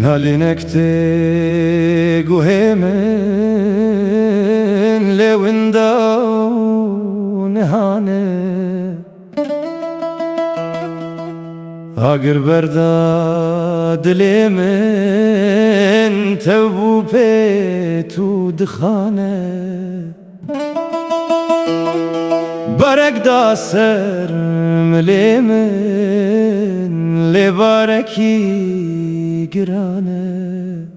هالينكتي قهيمن لوندا نهانه اگر بردا دلی من تو تو دخانه برک دا سر ملی من لی بارکی گرانه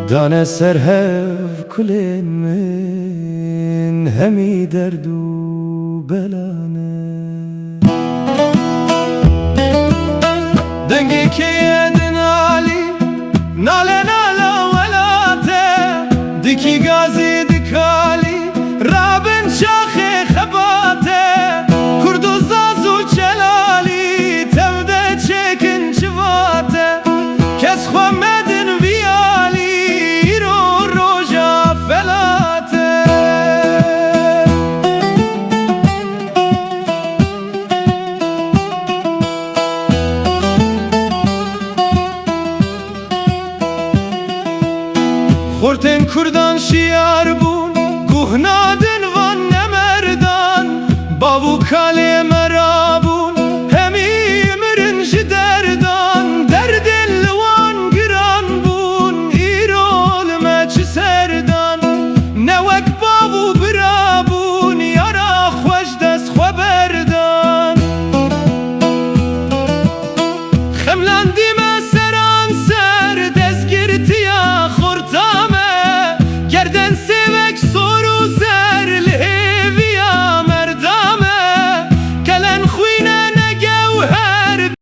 دانه سر هف کلین من همی درد و بلانه دنگی که یدن علی ناله نالا ولاته دیکی گازی دکالی رابن شاخ خباته کرد و زاز و چلالی تبده چکن چواته کس خواه مدن ویالی رو روژا فلاته خورتن کردان شیار بون گوه نادن وان نمردان بابو کالی مرا